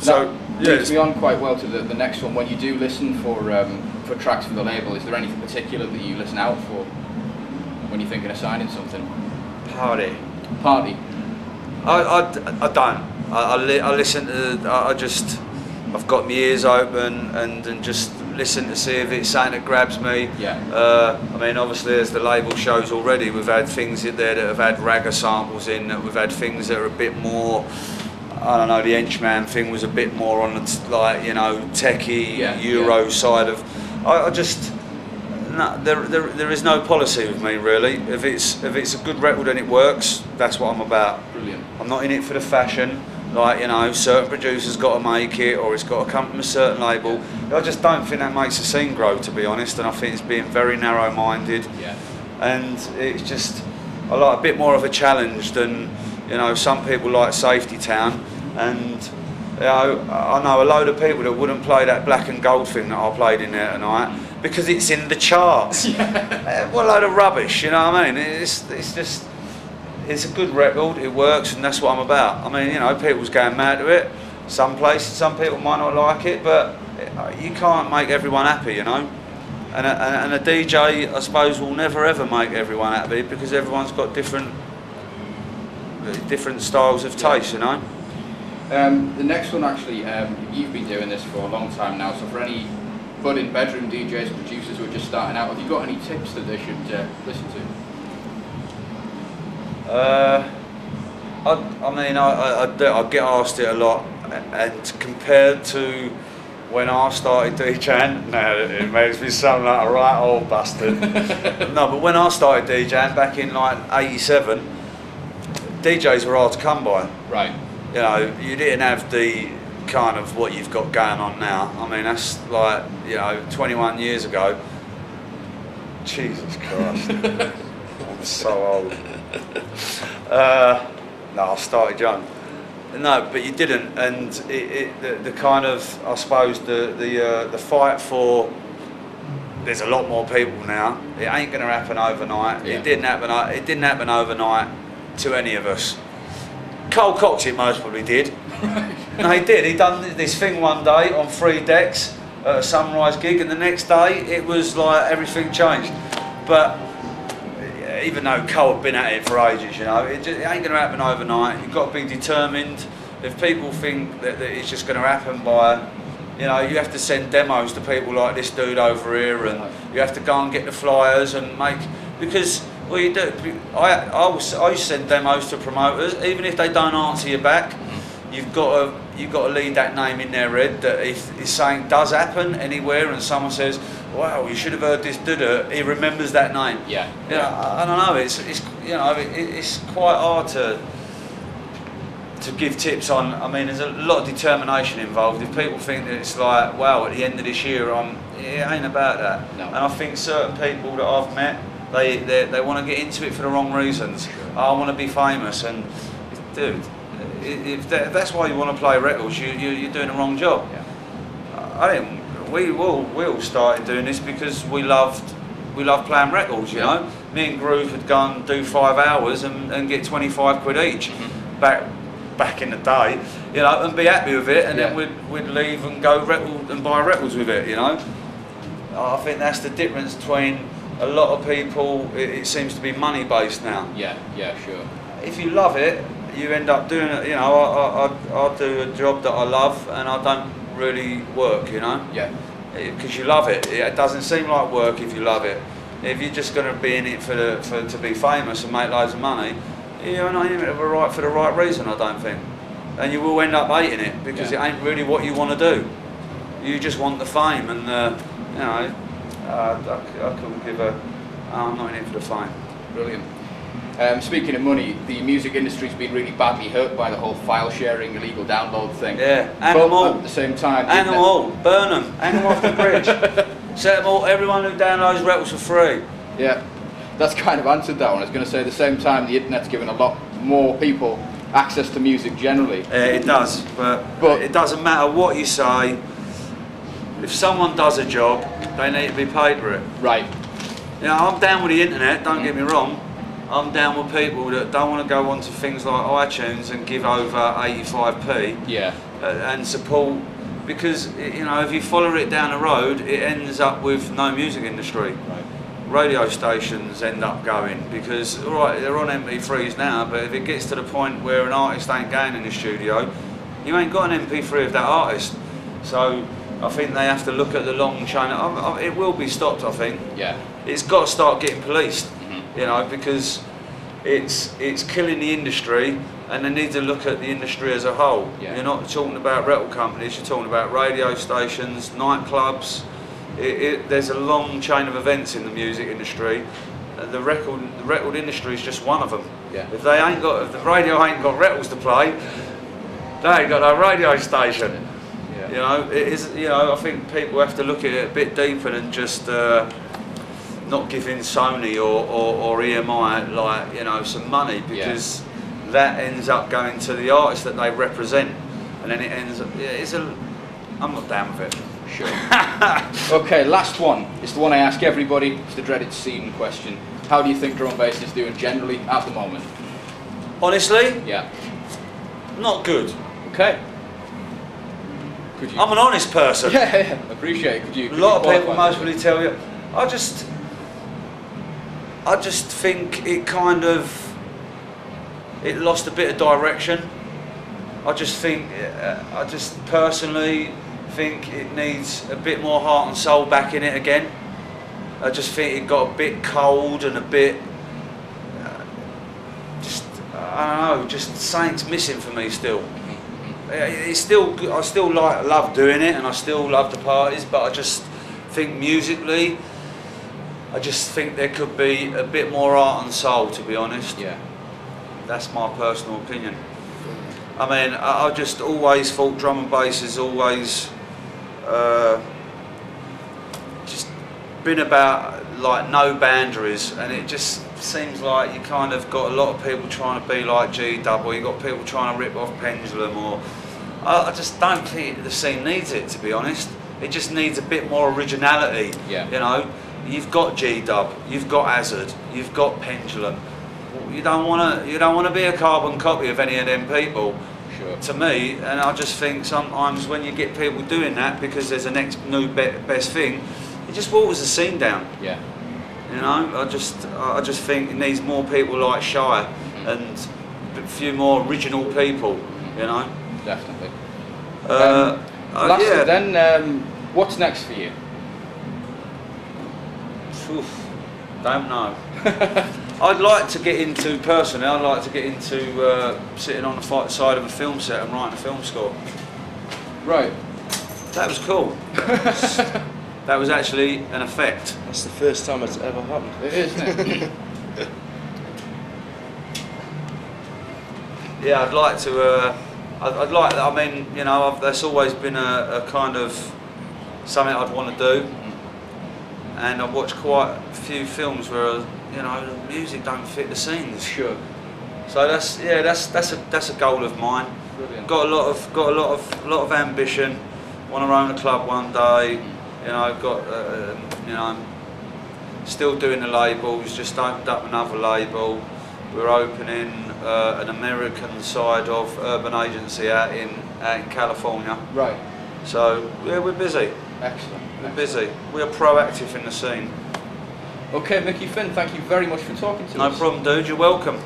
So yeah, leads me on quite well to the next one. When you do listen for tracks for the label, is there anything particular that you listen out for when you're thinking of signing something? Party. I don't. I listen to. I've got my ears open and just listen to see if it's something that grabs me. Yeah. I mean, obviously, as the label shows already, we've had things in there that have had ragga samples in. We've had things that are a bit more. I don't know. The Henchman thing was a bit more on the techie Euro side of. I just. No, there is no policy with me really. If it's a good record and it works, that's what I'm about. Brilliant. I'm not in it for the fashion. Like, certain producers got to make it, or it's got to come from a certain label. I just don't think that makes the scene grow, to be honest. And I think it's being very narrow-minded. Yeah. And it's just, I like a bit more of a challenge than, some people like Safety Town. And I know a load of people that wouldn't play that Black and Gold thing that I played in there tonight because it's in the charts. Yeah. What a load of rubbish, you know what I mean? It's just. It's a good record, it works, and that's what I'm about. I mean, people's going mad to it. Some places, some people might not like it, but you can't make everyone happy, And a DJ, I suppose, will never ever make everyone happy because everyone's got different styles of taste, The next one, actually, you've been doing this for a long time now, so for any budding bedroom DJs, producers who are just starting out, have you got any tips that they should listen to? I get asked it a lot, and compared to when I started DJing, now it makes me sound like a right old bastard. No, but when I started DJing back in like '87, DJs were hard to come by. Right. You didn't have the kind of what you've got going on now. I mean, that's like 21 years ago. Jesus Christ, I'm so old. No, I started young. No, but you didn't, and the kind of, I suppose, the fight for. There's a lot more people now. It ain't going to happen overnight. Yeah. It didn't happen overnight to any of us. Cole Cox, it most probably did. No, he did. He done this thing one day on 3 decks at a Sunrise gig, and the next day it was like everything changed. But even though Cole had been at it for ages, it ain't going to happen overnight. You've got to be determined. If people think that it's just going to happen by, you have to send demos to people like this dude over here, and you have to go and get the flyers and make, because what you do, I used to send demos to promoters, even if they don't answer you back. You've got to lead that name in their head that if something does happen anywhere and someone says, "Wow, you should have heard this dude," he remembers that name. Yeah. I don't know. It's quite hard to give tips on. I mean, there's a lot of determination involved. If people think that it's like, wow, at the end of this year, it ain't about that. No. And I think certain people that I've met, they want to get into it for the wrong reasons. Sure. I want to be famous, and dude. If that's why you want to play records, you're doing the wrong job. Yeah. We all started doing this because we loved playing records. Me and Groove had gone do 5 hours and get 25 quid each back in the day, and be happy with it, and then we'd leave and go and buy records with it. I think that's the difference between a lot of people. It seems to be money based now. Yeah, sure. If you love it, you end up doing it. I do a job that I love, and I don't really work. Yeah. Because you love it. It doesn't seem like work if you love it. If you're just going to be in it to be famous and make loads of money, you're not in it for the right reason, I don't think. And you will end up hating it because it ain't really what you want to do. You just want the fame, and I couldn't give a. I'm not in it for the fame. Brilliant. Speaking of money, the music industry's been really badly hurt by the whole file sharing, illegal download thing. Yeah, hang them all. At the same time, hang them all, burn them, hang them off the bridge. Set them all. Everyone who downloads records for free. Yeah, that's kind of answered that one. I was going to say at the same time, the internet's given a lot more people access to music generally. It does, but it doesn't matter what you say. If someone does a job, they need to be paid for it. Right. I'm down with the internet. Don't get me wrong. I'm down with people that don't want to go onto things like iTunes and give over 85p and support, because you know, if you follow it down the road, it ends up with no music industry. Right. Radio stations end up going, because all right, they're on MP3s now, but if it gets to the point where an artist ain't going in the studio, you ain't got an MP3 of that artist. So I think they have to look at the long chain. It will be stopped, I think. Yeah. It's got to start getting policed, you know, because it's killing the industry, and they need to look at the industry as a whole. Yeah. You're not talking about record companies, you're talking about radio stations, nightclubs. There's a long chain of events in the music industry. The record industry is just one of them. Yeah. If the radio ain't got records to play, they ain't got no radio station. Yeah. You know, it is. You know, I think people have to look at it a bit deeper than just not giving Sony or EMI, like, you know, some money, because that ends up going to the artists that they represent, and then it ends up. I'm not down with it. Sure. Okay, last one. It's the one I ask everybody. It's the dreaded scene question. How do you think drum and bass is doing generally at the moment? Honestly? Yeah. Not good. Okay. I'm an honest person. Yeah, appreciate it. Could you a lot of people qualify mostly tell you. I just think it lost a bit of direction. I just personally think it needs a bit more heart and soul back in it again. I just think it got a bit cold and a bit, I don't know, just something's missing for me still. It's still, I still love doing it, and I still love the parties, but I just think musically, I just think there could be a bit more heart and soul, to be honest. Yeah. That's my personal opinion. I mean, I just always thought drum and bass has always just been about like no boundaries, and it just seems like you kind of got a lot of people trying to be like G-Dub, or you got people trying to rip off Pendulum, or I just don't think the scene needs it, to be honest. It just needs a bit more originality. Yeah. You know, you've got G-Dub, you've got Hazard, you've got Pendulum. You don't want to be a carbon copy of any of them people. Sure. To me, and I just think sometimes when you get people doing that because there's a next new best thing, it just waters the scene down. Yeah. You know, I just think it needs more people like Shire and a few more original people. You know. Definitely. Lastly, yeah. Then, what's next for you? Oof, don't know. I'd like to get into, personally, I'd like to get into sitting on the side of a film set and writing a film score. Right. That was cool. That was actually an effect. That's the first time it's ever happened. It is, isn't it? Yeah, I'd like to. I'd like. I mean, you know, that's always been a kind of something I'd want to do. And I've watched quite a few films where, you know, the music don't fit the scenes. Sure. So that's a goal of mine. Brilliant. Got a lot of ambition. Want to own a club one day. You know, got you know, still doing the labels. Just opened up another label. We're opening an American side of Urban Agency out in California. Right. So yeah, we're busy. Excellent. We're busy. We are proactive in the scene. Okay, Mickey Finn, thank you very much for talking to us. No problem, dude. You're welcome.